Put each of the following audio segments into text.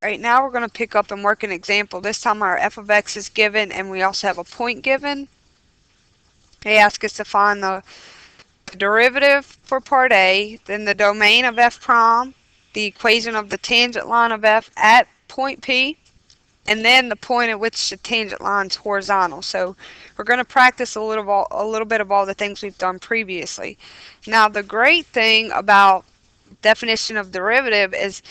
Right now we're going to pick up and work an example. This time our f of x is given and we also have a point given. They ask us to find the derivative for part A, then the domain of f prime, the equation of the tangent line of f at point P, and then the point at which the tangent line is horizontal. So we're going to practice a little bit of all the things we've done previously. Now the great thing about definition of derivative is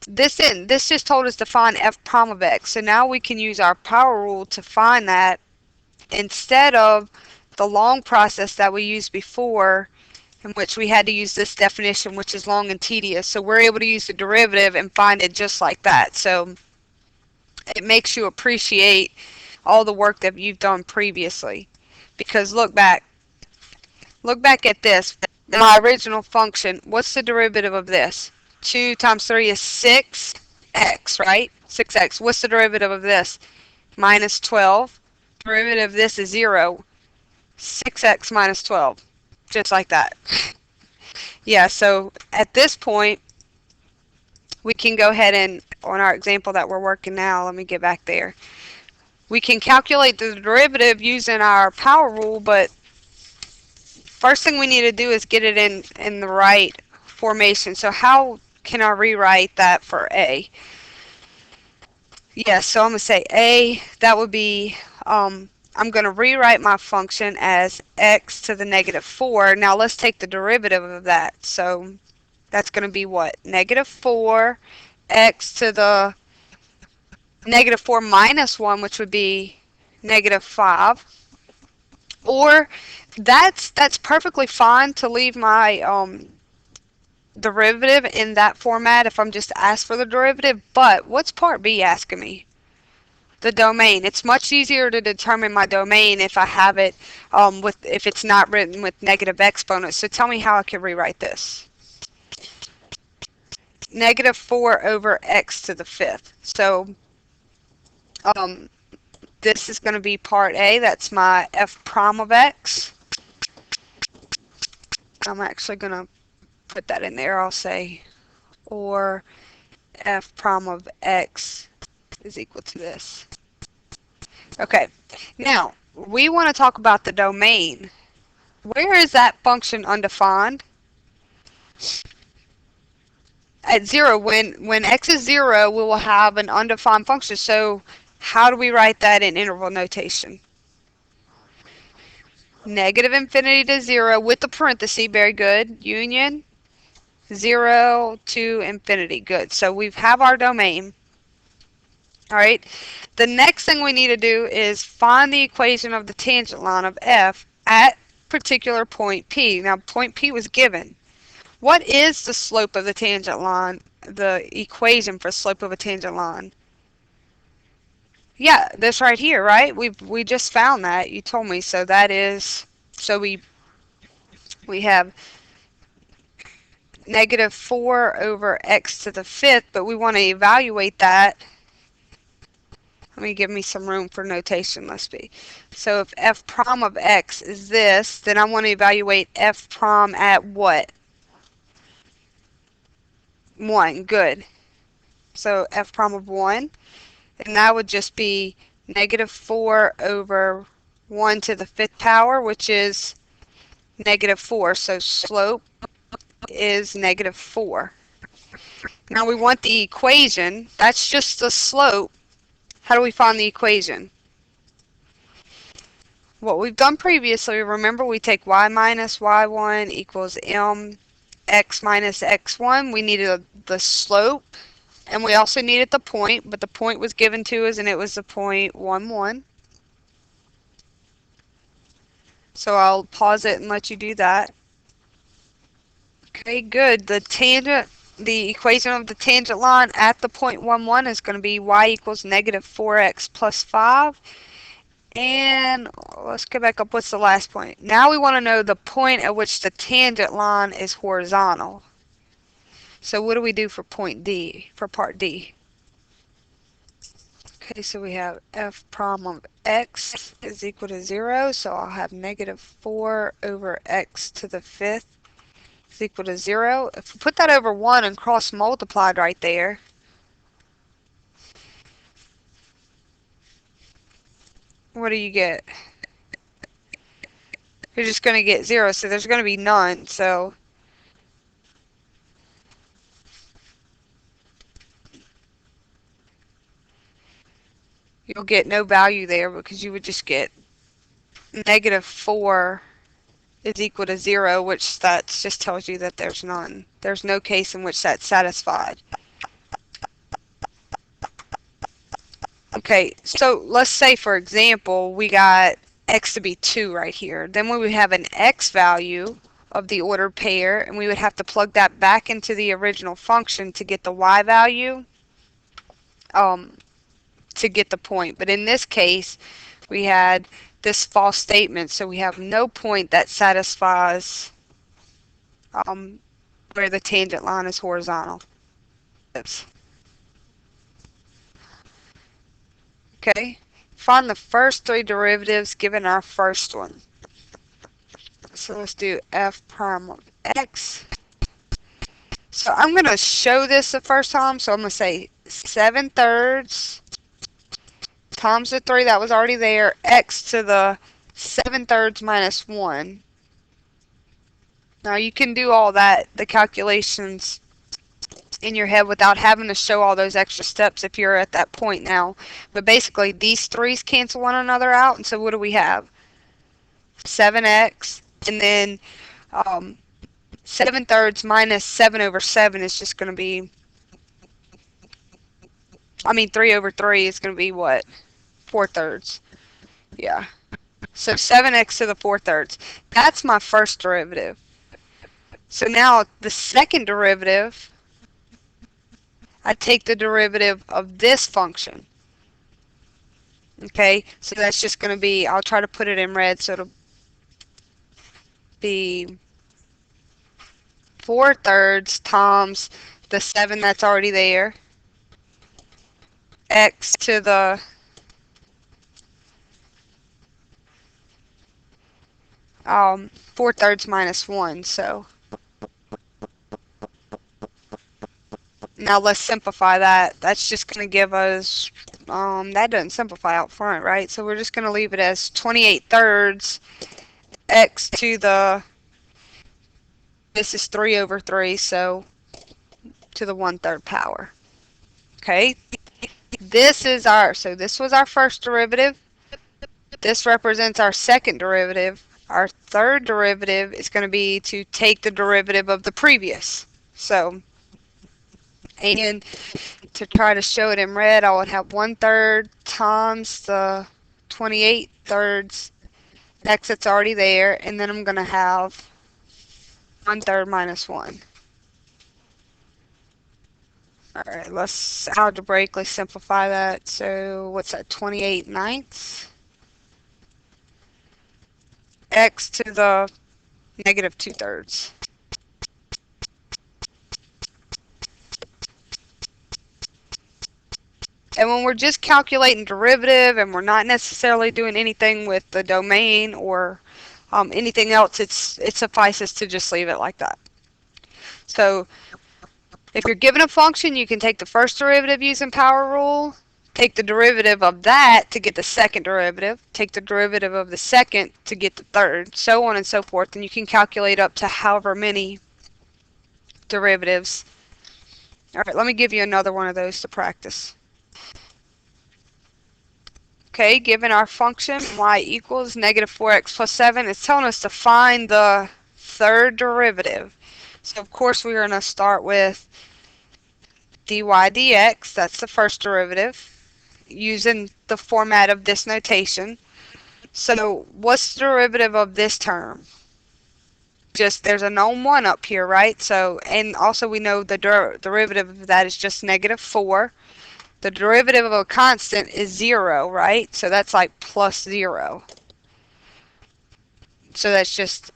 this just told us to find f prime of x. So now we can use our power rule to find that instead of the long process that we used before, in which we had to use this definition, which is long and tedious. So we're able to use the derivative and find it just like that. So it makes you appreciate all the work that you've done previously. Because look back at this. My original function, what's the derivative of this? 2 times 3 is 6x, right? 6x. What's the derivative of this? Minus 12. Derivative of this is 0. 6x minus 12. Just like that. Yeah, so at this point, we can go ahead and, on our example that we're working now, let me get back there. We can calculate the derivative using our power rule, but first thing we need to do is get it in the right formation. So how can I rewrite that for A? Yeah, so I'm going to say A, that would be, I'm going to rewrite my function as x to the negative 4. Now let's take the derivative of that. So that's going to be what? Negative 4 x to the negative 4 minus 1, which would be negative 5. Or that's perfectly fine to leave my derivative in that format if I'm just asked for the derivative. But what's part B asking me? The domain. It's much easier to determine my domain if I have it if it's not written with negative exponents. So tell me how I can rewrite this. Negative 4 over x to the 5th. So this is going to be part A. That's my f prime of x. I'm actually going to put that in there. I'll say, or f prime of x is equal to this. Okay, now we want to talk about the domain. Where is that function undefined? At 0, when x is 0, we will have an undefined function. So how do we write that in interval notation? Negative infinity to 0 with the parenthesis, very good. Union, 0 to infinity, good. So we have our domain. All right, the next thing we need to do is find the equation of the tangent line of f at particular point P. Now point P was given. What is the slope of the tangent line, the equation for slope of a tangent line? Yeah, this right here, right? We just found that. You told me. So that is, so we have negative 4 over x to the 5th, but we want to evaluate that. Let me give me some room for notation, let's be. So if f prime of x is this, then I want to evaluate f prime at what? 1, good. So f prime of 1, and that would just be negative 4 over 1 to the 5th power, which is negative 4. So slope is negative 4. Now we want the equation. That's just the slope. How do we find the equation? What we've done previously, remember we take y minus y1 equals mx minus x1. We needed the slope, and we also needed the point, but the point was given to us, and it was the point 1, 1. So I'll pause it and let you do that. Okay, good. The equation of the tangent line at the point 1, 1 is going to be y equals negative 4x plus 5. And let's go back up. What's the last point? Now we want to know the point at which the tangent line is horizontal. So what do we do for point D, for part D? Okay, so we have f prime of x is equal to 0. So I'll have negative 4 over x to the 5th is equal to 0. If we put that over 1 and cross multiplied right there, what do you get? You're just going to get 0, so there's going to be none. So you'll get no value there because you would just get -4 is equal to 0, which that just tells you that there's none. There's no case in which that's satisfied. Okay, so let's say, for example, we got x to be 2 right here. Then we would have an x value of the ordered pair, and we would have to plug that back into the original function to get the y value, to get the point. But in this case, we had this false statement, so we have no point that satisfies where the tangent line is horizontal. Okay, find the first 3 derivatives given our first one. So let's do f prime of x. So I'm going to show this the first time, so I'm going to say 7/3 times the 3 that was already there, x to the 7/3 minus 1. Now you can do all that, the calculations in your head without having to show all those extra steps if you're at that point now. But basically these 3's cancel one another out, and so what do we have? 7x, and then 7/3 minus 7/7 is just going to be, 3/3 is going to be what? 4/3. Yeah. So 7x to the 4/3. That's my first derivative. So now the second derivative, I take the derivative of this function. Okay, so that's just going to be, I'll try to put it in red so it'll be 4/3 times the 7 that's already there, x to the 4/3 minus 1. So now let's simplify that. That's just going to give us, that doesn't simplify out front, right? So we're just going to leave it as 28/3 x to the, this is 3/3, so to the 1/3 power. Okay, this is our, so this was our first derivative. This represents our second derivative. Our third derivative is going to be to take the derivative of the previous. So, and to try to show it in red, I would have 1/3 times the 28/3 x that's already there, and then I'm going to have 1/3 minus 1. Alright, let's algebraically simplify that. So what's that, 28/9 x to the -2/3. And when we're just calculating derivative and we're not necessarily doing anything with the domain or anything else, it suffices to just leave it like that. So if you're given a function, you can take the first derivative using power rule, take the derivative of that to get the second derivative, take the derivative of the second to get the third, so on and so forth, and you can calculate up to however many derivatives. Alright, let me give you another one of those to practice. Okay, given our function y equals -4x plus 7, it's telling us to find the third derivative. So of course we're going to start with dy dx, that's the first derivative, using the format of this notation. So what's the derivative of this term? Just, there's a known 1 up here, right? So, and also we know the derivative of that is just -4. The derivative of a constant is 0, right? So that's like plus 0. So that's just,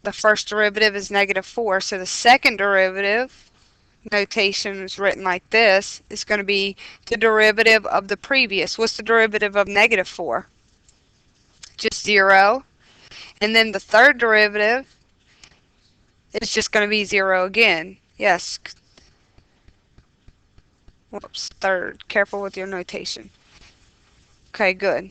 the first derivative is -4. So the second derivative notation is written like this. It's going to be the derivative of the previous. What's the derivative of -4? Just 0. And then the third derivative is just going to be 0 again. Yes. Whoops, third. Careful with your notation. Okay, good.